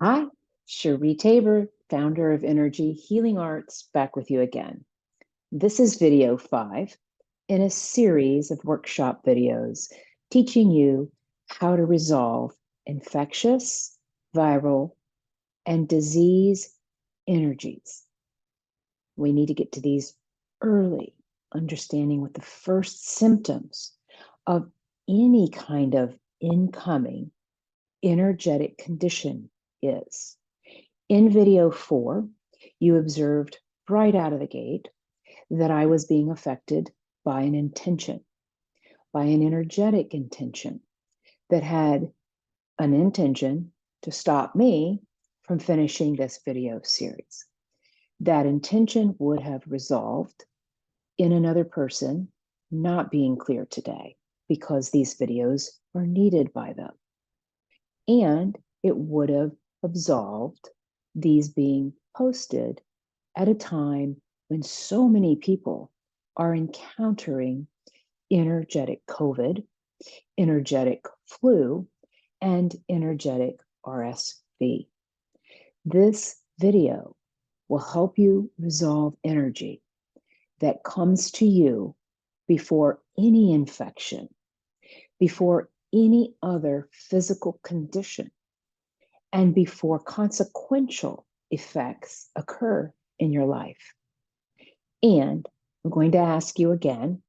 Hi, Shur-ēē Tay-bur, founder of Energy Healing Arts, back with you again. This is video 5 in a series of workshop videos teaching you how to resolve infectious, viral, and disease energies. We need to get to these early, understanding what the first symptoms of any kind of incoming energetic condition is. In video 4, you observed right out of the gate that I was being affected by an intention, by an energetic intention that had an intention to stop me from finishing this video series. That intention would have resolved in another person not being clear today because these videos are needed by them. And it would have absolved these being posted at a time when so many people are encountering energetic COVID, energetic flu, and energetic RSV. This video will help you resolve energy that comes to you before any infection, before any other physical condition, and before consequential effects occur in your life. And I'm going to ask you again,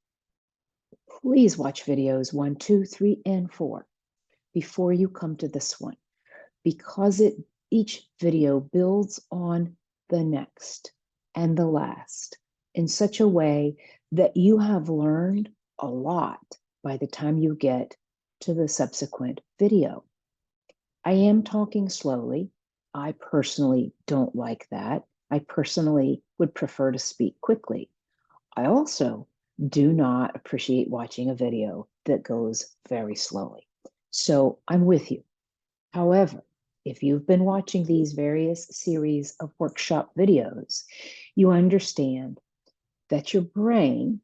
please watch videos 1, 2, 3, and 4 before you come to this one, because each video builds on the next and the last in such a way that you have learned a lot by the time you get to the subsequent video. I am talking slowly. I personally don't like that. I personally would prefer to speak quickly. I also do not appreciate watching a video that goes very slowly. So I'm with you. However, if you've been watching these various series of workshop videos, you understand that your brain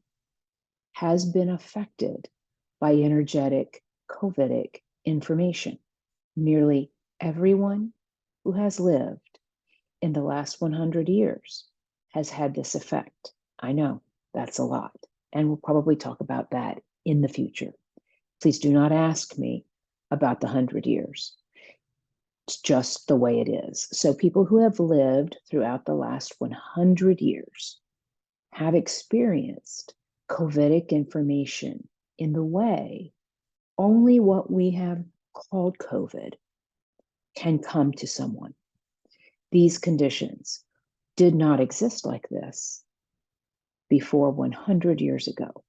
has been affected by energetic covidic information. Nearly everyone who has lived in the last 100 years has had this effect. I know that's a lot, and we'll probably talk about that in the future. Please do not ask me about the 100 years. It's just the way it is. So people who have lived throughout the last 100 years have experienced covidic information in the way only what we have called COVID can come to someone. These conditions did not exist like this before 100 years ago.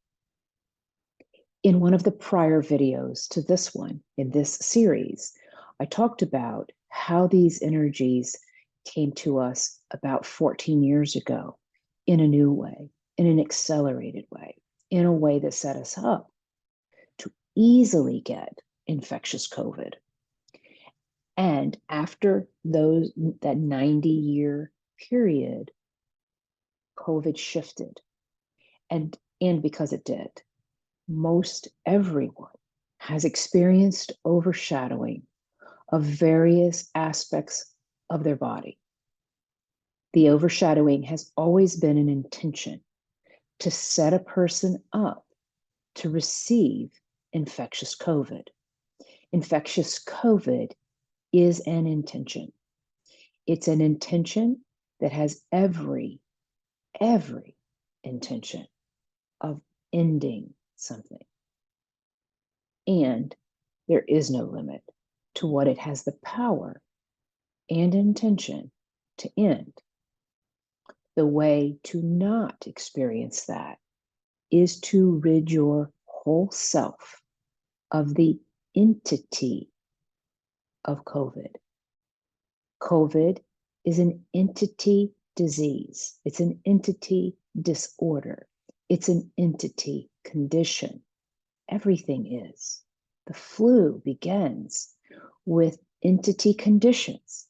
In one of the prior videos to this one, in this series, I talked about how these energies came to us about 14 years ago in a new way, in an accelerated way, in a way that set us up to easily get infectious COVID. And after that 90-year period, COVID shifted. And because it did, most everyone has experienced overshadowing of various aspects of their body. The overshadowing has always been an intention to set a person up to receive infectious COVID. Infectious COVID is an intention. It's an intention that has every intention of ending something. And there is no limit to what it has the power and intention to end. The way to not experience that is to rid your whole self of the entity of COVID. COVID is an entity disease. It's an entity disorder. It's an entity condition. Everything is. The flu begins with entity conditions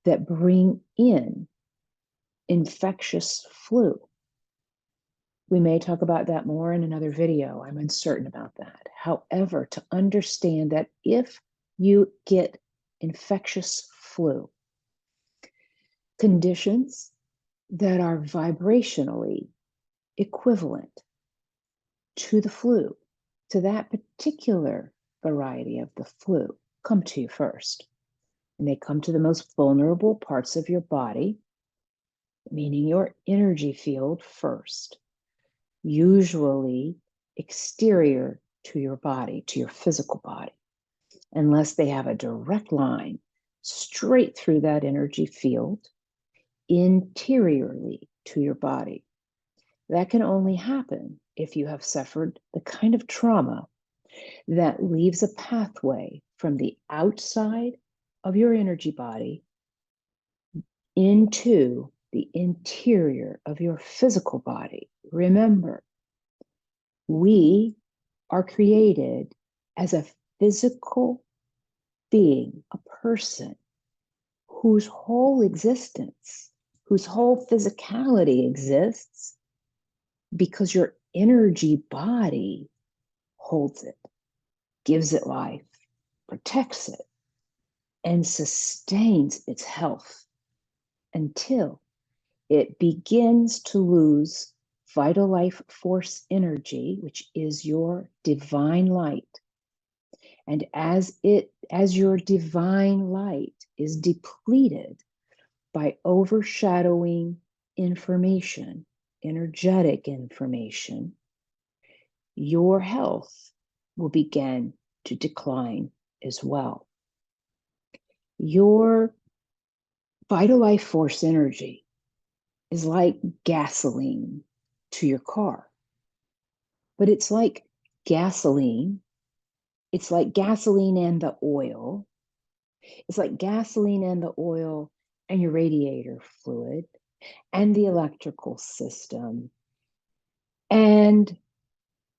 that bring in infectious flu. We may talk about that more in another video. I'm uncertain about that. However, to understand that if you get infectious flu, conditions that are vibrationally equivalent to the flu, to that particular variety of the flu, come to you first. And they come to the most vulnerable parts of your body, meaning your energy field first, usually exterior to your body, to your physical body, unless they have a direct line straight through that energy field interiorly to your body. That can only happen if you have suffered the kind of trauma that leaves a pathway from the outside of your energy body into the interior of your physical body. Remember, we are created as a physical being, a person whose whole existence, whose whole physicality exists because your energy body holds it, gives it life, protects it, and sustains its health until it begins to lose vital life force energy, which is your divine light. And as your divine light is depleted by overshadowing information, energetic information, your health will begin to decline as well. Your vital life force energy is like gasoline to your car. But it's like gasoline. It's like gasoline and the oil. It's like gasoline and the oil and your radiator fluid and the electrical system and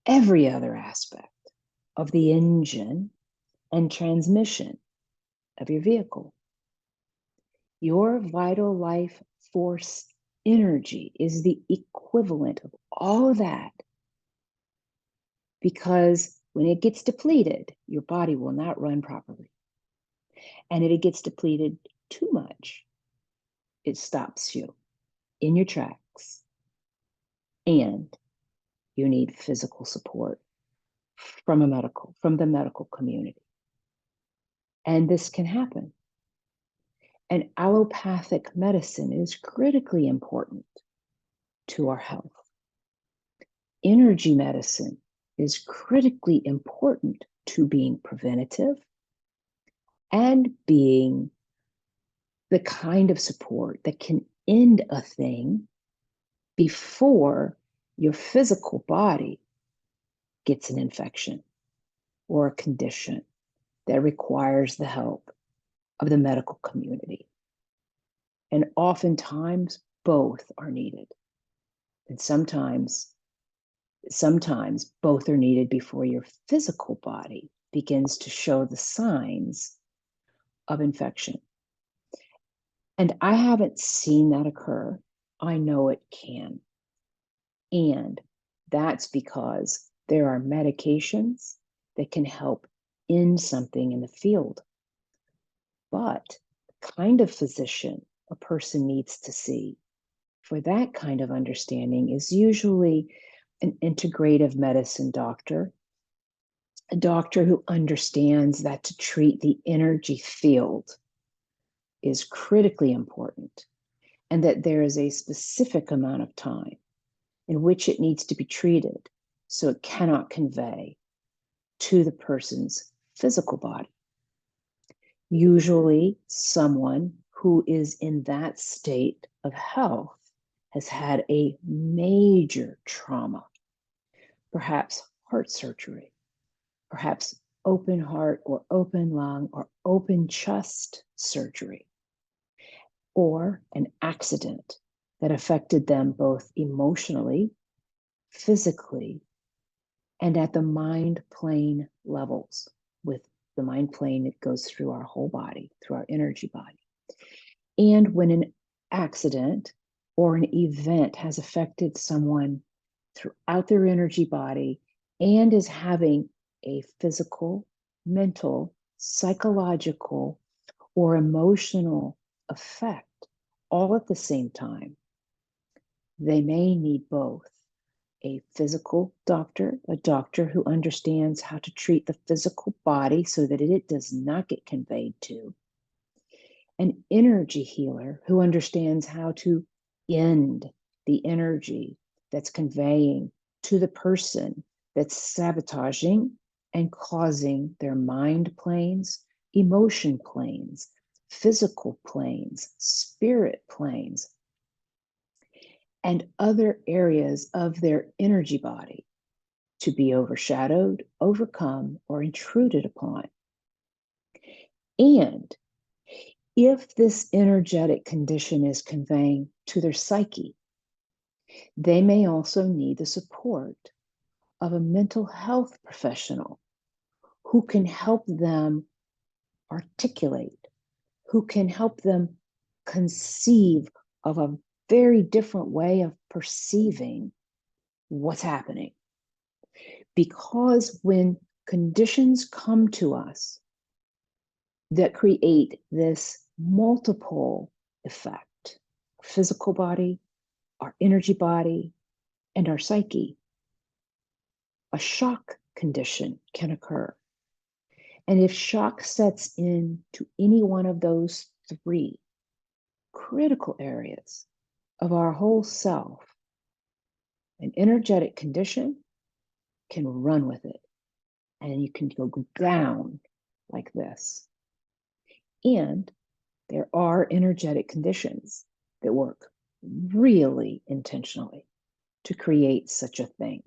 every other aspect of the engine and transmission of your vehicle. Your vital life force energy is the equivalent of all of that, because when it gets depleted, your body will not run properly. And if it gets depleted too much, it stops you in your tracks, and you need physical support from the medical community. And this can happen. And allopathic medicine is critically important to our health. Energy medicine is critically important to being preventative and being the kind of support that can end a thing before your physical body gets an infection or a condition that requires the help of the medical community. And oftentimes both are needed. And sometimes both are needed before your physical body begins to show the signs of infection. And I haven't seen that occur. I know it can. And that's because there are medications that can help end something in the field. But the kind of physician a person needs to see for that kind of understanding is usually an integrative medicine doctor, a doctor who understands that to treat the energy field is critically important, and that there is a specific amount of time in which it needs to be treated so it cannot convey to the person's physical body. Usually, someone who is in that state of health has had a major trauma, perhaps heart surgery, perhaps open heart or open lung or open chest surgery, or an accident that affected them both emotionally, physically, and at the mind plane levels. With the mind plane, it goes through our whole body, through our energy body. And when an accident or an event has affected someone throughout their energy body and is having a physical, mental, psychological, or emotional effect all at the same time. They may need both a physical doctor, a doctor who understands how to treat the physical body so that it does not get conveyed to, an energy healer who understands how to end the energy that's conveying to the person that's sabotaging and causing their mind planes, emotion planes, physical planes, spirit planes, and other areas of their energy body to be overshadowed, overcome, or intruded upon. And if this energetic condition is conveying to their psyche, they may also need the support of a mental health professional who can help them articulate, who can help them conceive of a very different way of perceiving what's happening. Because when conditions come to us that create this multiple effect, our physical body, our energy body, and our psyche, a shock condition can occur. And if shock sets in to any one of those three critical areas of our whole self, an energetic condition can run with it. And you can go down like this. And there are energetic conditions that work really intentionally to create such a thing.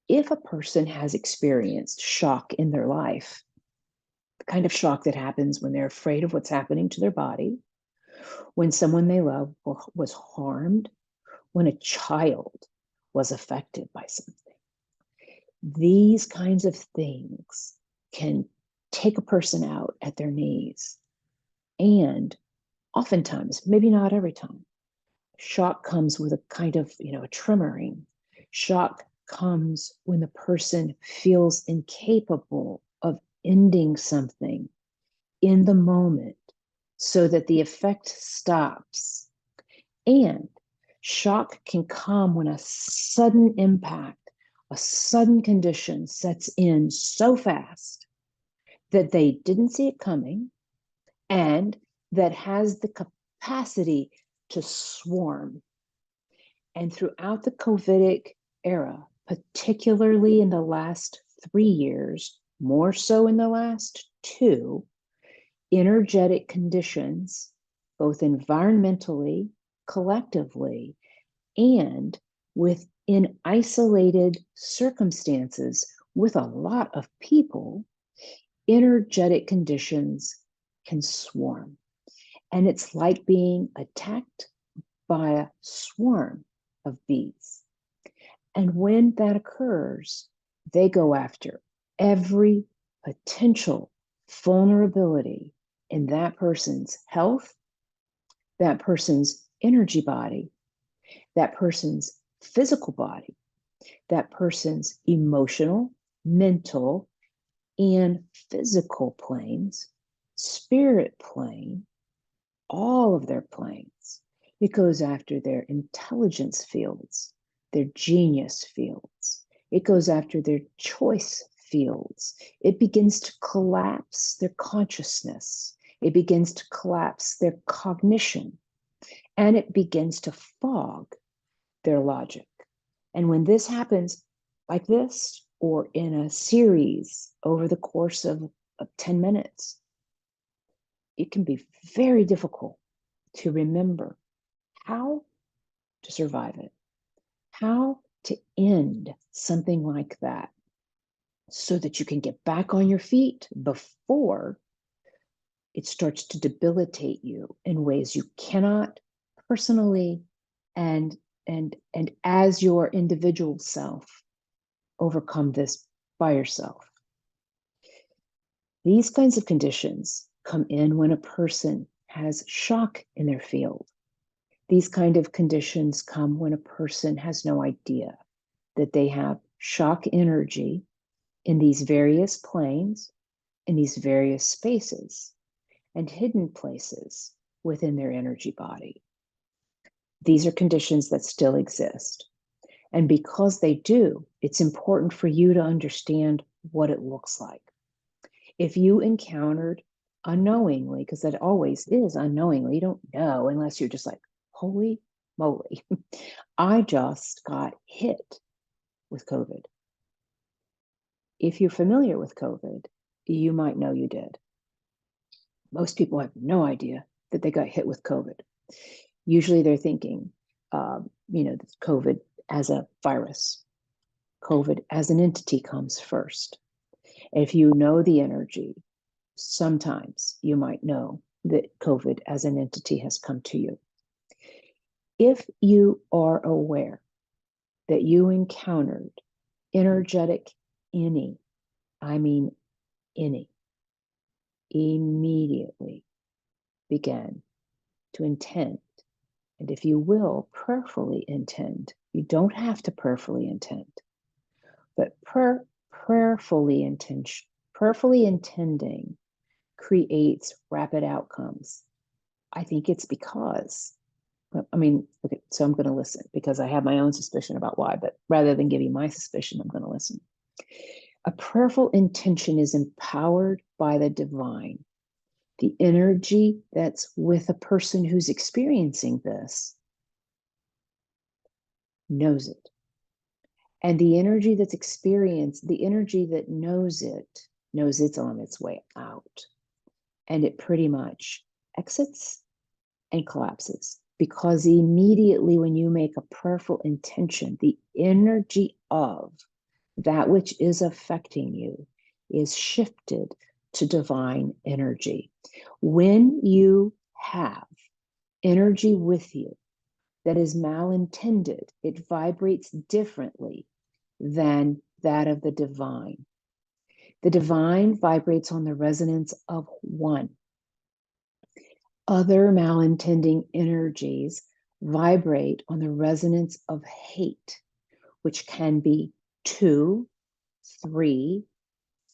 If a person has experienced shock in their life, the kind of shock that happens when they're afraid of what's happening to their body, when someone they love was harmed, when a child was affected by something, these kinds of things can take a person out at their knees. And oftentimes, maybe not every time, shock comes with a kind of, a tremoring. Shock comes when the person feels incapable of ending something in the moment so that the effect stops. And shock can come when a sudden impact, a sudden condition sets in so fast that they didn't see it coming and that has the capacity to swarm. And throughout the covidic era, particularly in the last 3 years, more so in the last 2, energetic conditions, both environmentally, collectively, and within isolated circumstances with a lot of people, energetic conditions can swarm. And it's like being attacked by a swarm of bees. And when that occurs, they go after every potential vulnerability in that person's health, that person's energy body, that person's physical body, that person's emotional, mental, and physical planes, spirit plane, all of their planes. It goes after their intelligence fields, their genius fields. It goes after their choice fields. It begins to collapse their consciousness. It begins to collapse their cognition. And it begins to fog their logic. And when this happens like this, or in a series over the course of 10 minutes, it can be very difficult to remember how to survive it, how to end something like that so that you can get back on your feet before it starts to debilitate you in ways you cannot personally and as your individual self overcome this by yourself. These kinds of conditions come in when a person has shock in their field. These kind of conditions come when a person has no idea that they have shock energy in these various planes, in these various spaces and hidden places within their energy body. These are conditions that still exist. And because they do, it's important for you to understand what it looks like. If you encountered unknowingly, because that always is unknowingly, you don't know unless you're just like, holy moly, I just got hit with COVID. If you're familiar with COVID, you might know you did. Most people have no idea that they got hit with COVID. Usually they're thinking, COVID as a virus, COVID as an entity comes first. If you know the energy, sometimes you might know that COVID as an entity has come to you. If you are aware that you encountered energetic any, immediately begin to intend. And if you will, prayerfully intend. You don't have to prayerfully intend, but prayerfully intending creates rapid outcomes. I think it's because, okay, so I'm going to listen because I have my own suspicion about why, but rather than give you my suspicion, I'm going to listen. A prayerful intention is empowered by the divine. The energy that's with a person who's experiencing this knows it. And the energy that's experienced, the energy that knows it's on its way out. And it pretty much exits and collapses. Because immediately when you make a prayerful intention, the energy of that which is affecting you is shifted to divine energy. When you have energy with you that is malintended, it vibrates differently than that of the divine. The divine vibrates on the resonance of one. Other malintending energies vibrate on the resonance of hate, which can be 2, 3,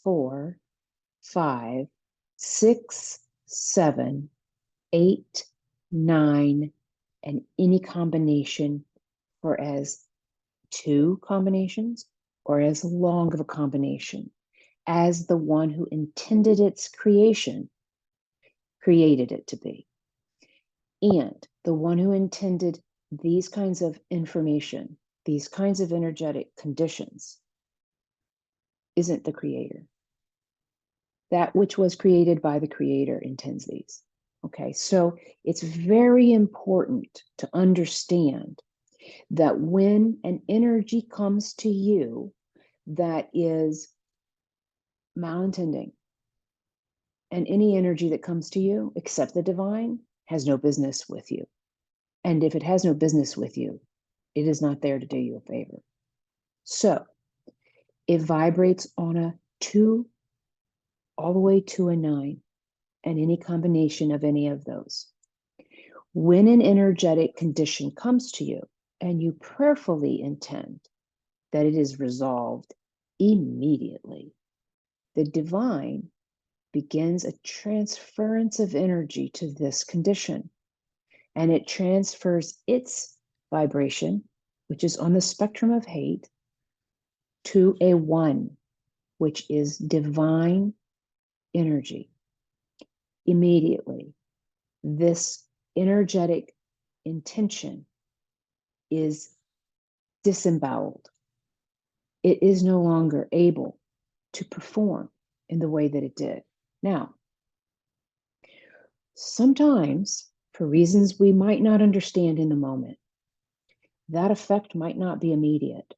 4, 5, 6, 7, 8, 9, and any combination for as 2 combinations or as long of a combination as the one who intended its creation created it to be. And the one who intended these kinds of information, these kinds of energetic conditions, isn't the creator. That which was created by the creator intends these. Okay, so it's very important to understand that when an energy comes to you that is malintending, and any energy that comes to you, except the divine, has no business with you. And if it has no business with you, it is not there to do you a favor. So it vibrates on a 2 all the way to a 9, and any combination of any of those. When an energetic condition comes to you and you prayerfully intend that it is resolved immediately, the divine begins a transference of energy to this condition, and it transfers its vibration, which is on the spectrum of hate, to a 1, which is divine energy. Immediately, this energetic intention is disemboweled. It is no longer able to perform in the way that it did. Now, sometimes, for reasons we might not understand in the moment, that effect might not be immediate,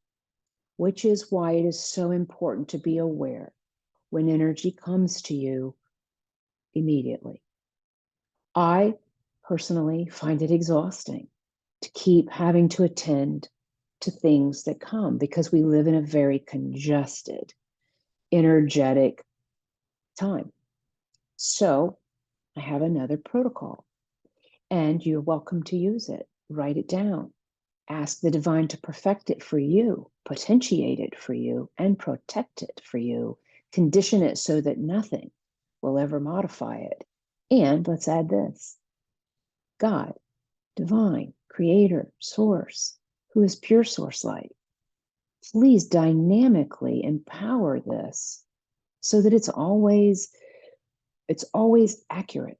which is why it is so important to be aware when energy comes to you immediately. I personally find it exhausting to keep having to attend to things that come because we live in a very congested, energetic time. So I have another protocol, and you're welcome to use it. Write it down. Ask the divine to perfect it for you, potentiate it for you, and protect it for you. Condition it so that nothing will ever modify it. And let's add this. God, divine, creator, source, who is pure source light. Please dynamically empower this so that it's always accurate.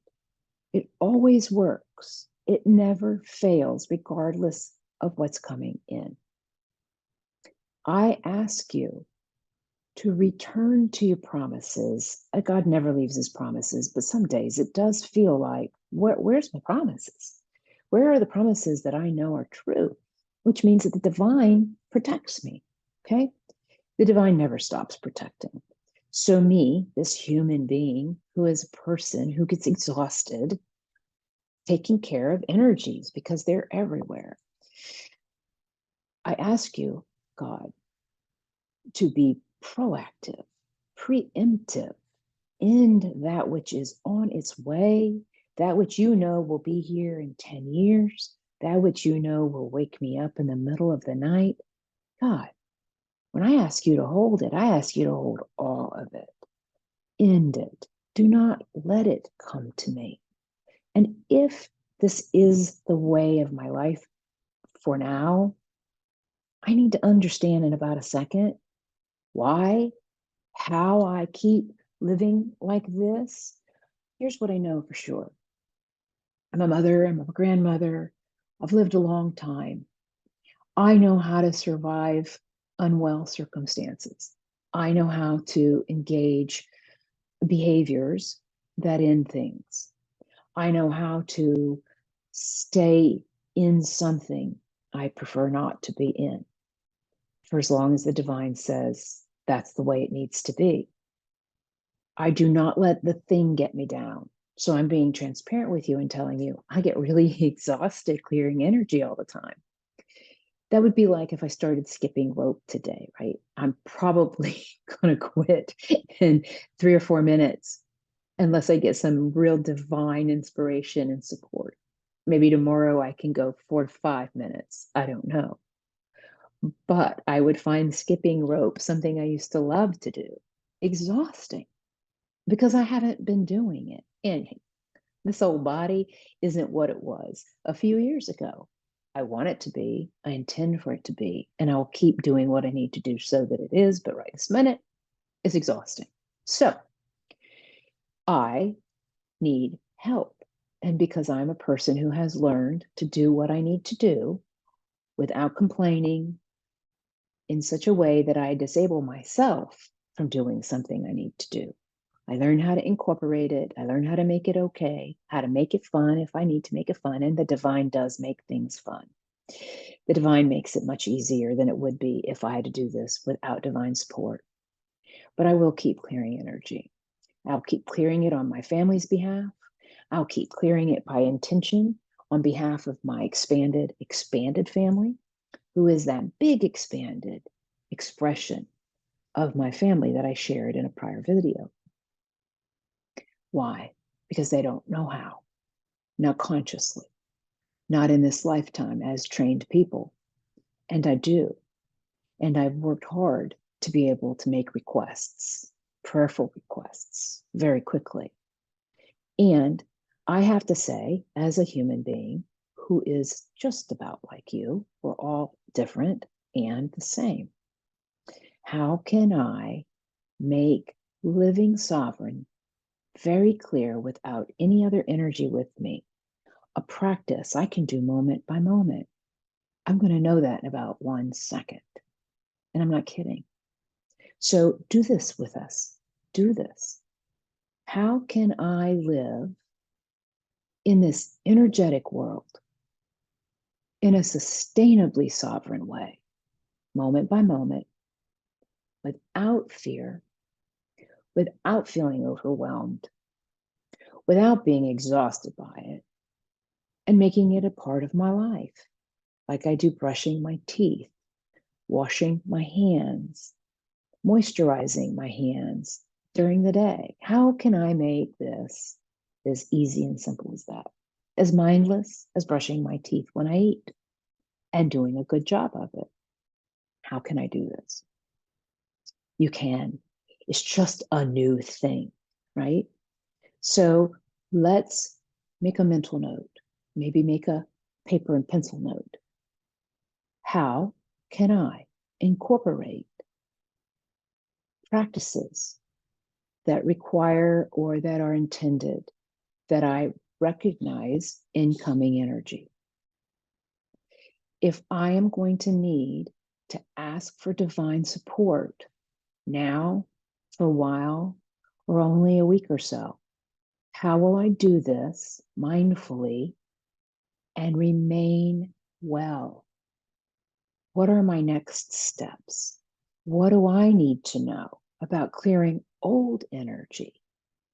It always works. It never fails, regardless of what's coming in. I ask you to return to your promises. God never leaves his promises, but some days it does feel like, where's my promises? Where are the promises that I know are true? Which means that the divine protects me, okay? The divine never stops protecting. So me, this human being who is a person who gets exhausted, taking care of energies because they're everywhere. I ask you, God, to be proactive, preemptive, end that which is on its way, that which you know will be here in 10 years, that which you know will wake me up in the middle of the night. God, when I ask you to hold it, I ask you to hold all of it. End it. Do not let it come to me. And if this is the way of my life for now, I need to understand in about a second why, how I keep living like this. Here's what I know for sure. I'm a mother, I'm a grandmother. I've lived a long time. I know how to survive unwell circumstances. I know how to engage behaviors that end things. I know how to stay in something I prefer not to be in, for as long as the divine says that's the way it needs to be. I do not let the thing get me down. So I'm being transparent with you and telling you I get really exhausted clearing energy all the time. That would be like if I started skipping rope today, right? I'm probably going to quit in 3 or 4 minutes unless I get some real divine inspiration and support. Maybe tomorrow I can go 4 to 5 minutes. I don't know. But I would find skipping rope something I used to love to do exhausting because I haven't been doing it. And this old body isn't what it was a few years ago. I want it to be, I intend for it to be, and I'll keep doing what I need to do so that it is, but right this minute, it's exhausting. So I need help. And because I'm a person who has learned to do what I need to do without complaining in such a way that I disable myself from doing something I need to do, I learn how to incorporate it. I learn how to make it okay, how to make it fun if I need to make it fun. And the divine does make things fun. The divine makes it much easier than it would be if I had to do this without divine support. But I will keep clearing energy. I'll keep clearing it on my family's behalf. I'll keep clearing it by intention on behalf of my expanded family, who is that big expanded expression of my family that I shared in a prior video. Why? Because they don't know how, not consciously, not in this lifetime as trained people. And I do. And I've worked hard to be able to make requests, prayerful requests, very quickly. And I have to say, as a human being who is just about like you, we're all different and the same. How can I make living sovereign very clear without any other energy with me? A practice I can do moment by moment. I'm going to know that in about 1 second. And I'm not kidding. So do this with us. Do this. How can I live in this energetic world in a sustainably sovereign way, moment by moment, without fear, without feeling overwhelmed, without being exhausted by it, and making it a part of my life, like I do brushing my teeth, washing my hands, moisturizing my hands during the day? How can I make this as easy and simple as that? As mindless as brushing my teeth when I eat and doing a good job of it. How can I do this? You can. It's just a new thing, right? So let's make a mental note. Maybe make a paper and pencil note. How can I incorporate practices that require or that are intended that I recognize incoming energy? If I am going to need to ask for divine support now, for a while, or only a week or so, how will I do this mindfully and remain well? What are my next steps? What do I need to know about clearing old energy?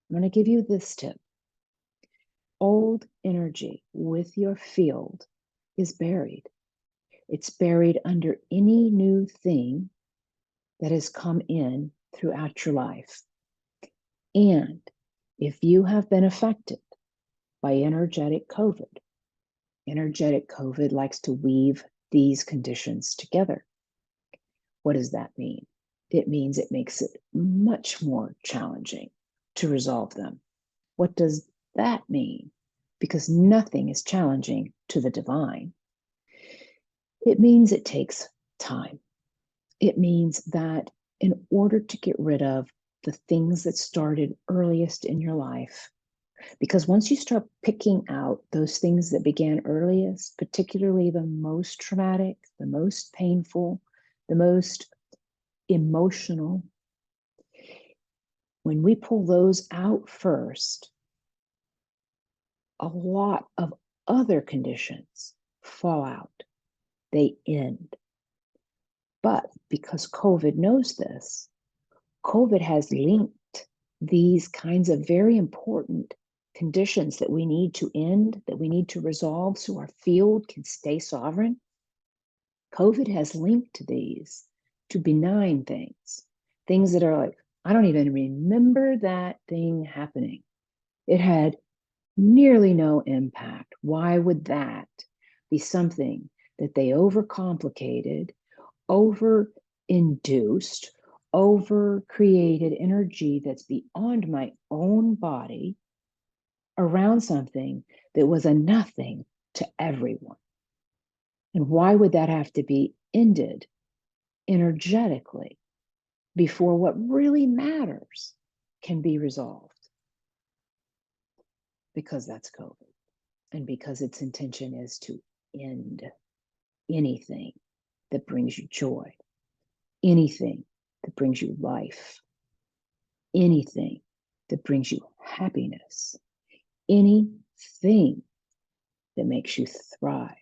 I'm going to give you this tip. Old energy with your field is buried. It's buried under any new thing that has come in throughout your life. And if you have been affected by energetic COVID likes to weave these conditions together. What does that mean? It means it makes it much more challenging to resolve them. What does that mean? Because nothing is challenging to the divine. It means it takes time. It means that in order to get rid of the things that started earliest in your life, because once you start picking out those things that began earliest, particularly the most traumatic, the most painful, the most emotional, when we pull those out first, a lot of other conditions fall out. They end. But because COVID knows this, COVID has linked these kinds of very important conditions that we need to end, that we need to resolve so our field can stay sovereign. COVID has linked these to benign things, things that are like, I don't even remember that thing happening. It had nearly no impact. Why would that be something that they overcomplicated, over-induced, over-created energy that's beyond my own body around something that was a nothing to everyone? And why would that have to be ended energetically before what really matters can be resolved? Because that's COVID, and because its intention is to end anything that brings you joy, anything that brings you life, anything that brings you happiness, anything that makes you thrive.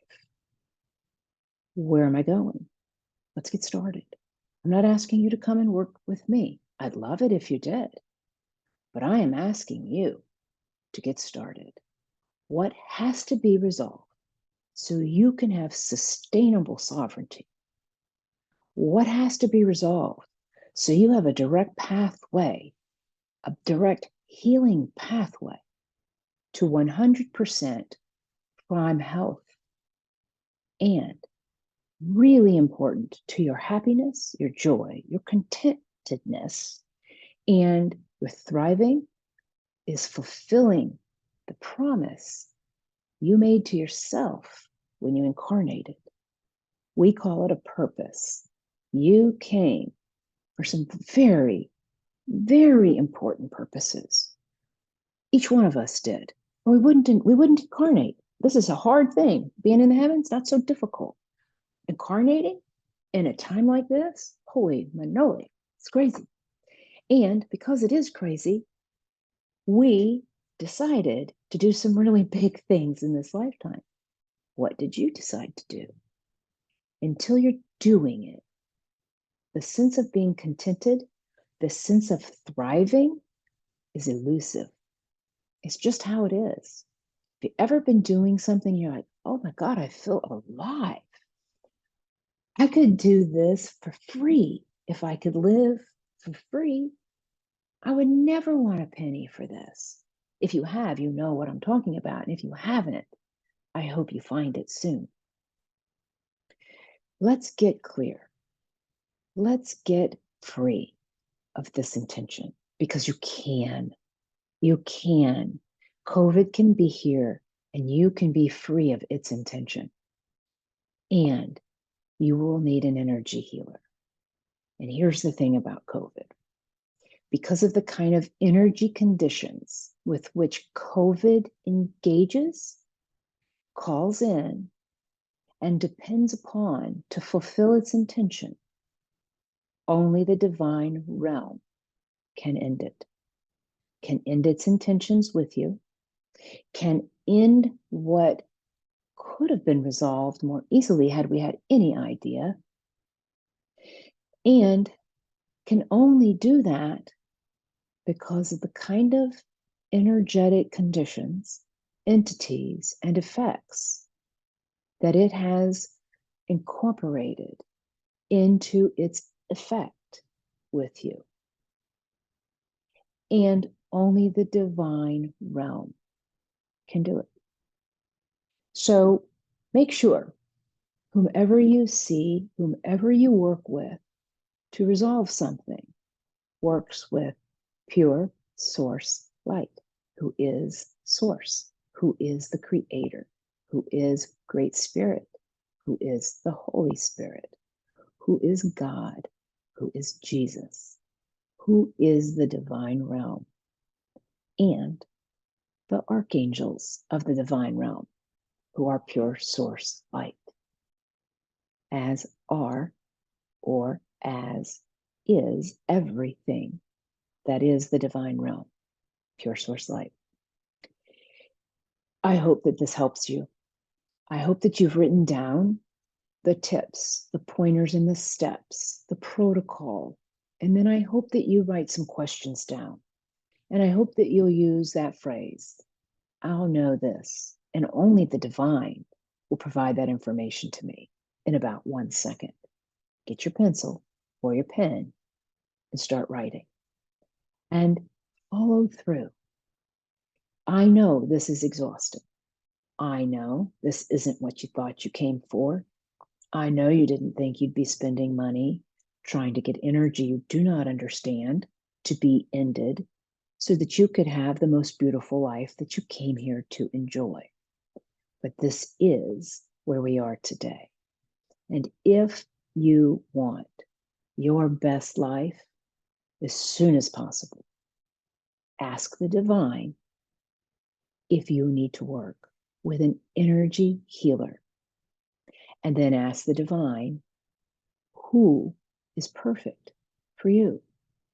Where am I going? Let's get started. I'm not asking you to come and work with me. I'd love it if you did, but I am asking you to get started. What has to be resolved so you can have sustainable sovereignty? What has to be resolved so you have a direct pathway, a direct healing pathway to 100% prime health, and really important to your happiness, your joy, your contentedness, and your thriving is fulfilling the promise you made to yourself when you incarnated. We call it a purpose. You came for some very, very important purposes. Each one of us did. Or we wouldn't incarnate. This is a hard thing. Being in the heavens, not so difficult. Incarnating in a time like this, holy manoli, it's crazy. And because it is crazy, we decided to do some really big things in this lifetime. What did you decide to do? Until you're doing it, the sense of being contented, the sense of thriving is elusive. It's just how it is. If you've ever been doing something, you're like, oh my God, I feel alive. I could do this for free. If I could live for free, I would never want a penny for this. If you have, you know what I'm talking about. And if you haven't, I hope you find it soon. Let's get clear. Let's get free of this intention, because you can. You can. COVID can be here and you can be free of its intention. And you will need an energy healer. And here's the thing about COVID. Because of the kind of energy conditions with which COVID engages, calls in, and depends upon to fulfill its intention, only the divine realm can end it, can end its intentions with you, can end what could have been resolved more easily had we had any idea, and can only do that because of the kind of energetic conditions, entities, and effects that it has incorporated into its effect with you. And only the divine realm can do it. So make sure whomever you see, whomever you work with to resolve something, works with pure source light, who is source, who is the creator, who is great spirit, who is the Holy Spirit, who is God, who is Jesus, who is the divine realm, and the archangels of the divine realm, who are pure source light, as are or as is everything that is the divine realm, pure source light. I hope that this helps you. I hope that you've written down the tips, the pointers and the steps, the protocol. And then I hope that you write some questions down. And I hope that you'll use that phrase, I'll know this, and only the divine will provide that information to me in about 1 second. Get your pencil or your pen and start writing. And follow through. I know this is exhausting. I know this isn't what you thought you came for. I know you didn't think you'd be spending money trying to get energy you do not understand to be ended so that you could have the most beautiful life that you came here to enjoy. But this is where we are today. And if you want your best life as soon as possible, ask the divine if you need to work with an energy healer. And then ask the divine who is perfect for you.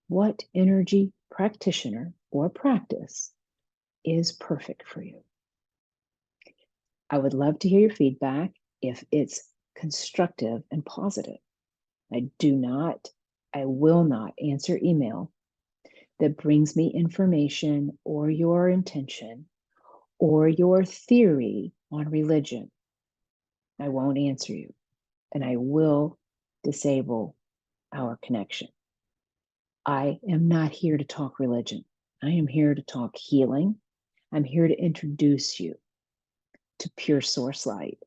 What energy practitioner or practice is perfect for you? I would love to hear your feedback if it's constructive and positive. I will not answer email that brings me information or your intention or your theory on religion. I won't answer you, and I will disable our connection. I am not here to talk religion. I am here to talk healing. I'm here to introduce you to pure source light,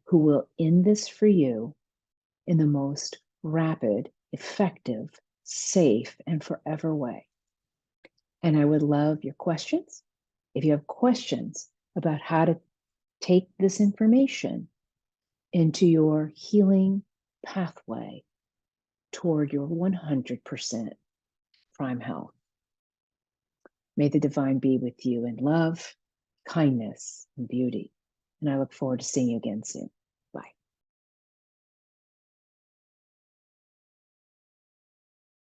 who will end this for you in the most rapid, effective, safe, and forever way. And I would love your questions. If you have questions about how to take this information into your healing pathway toward your 100% prime health. May the divine be with you in love, kindness, and beauty. And I look forward to seeing you again soon.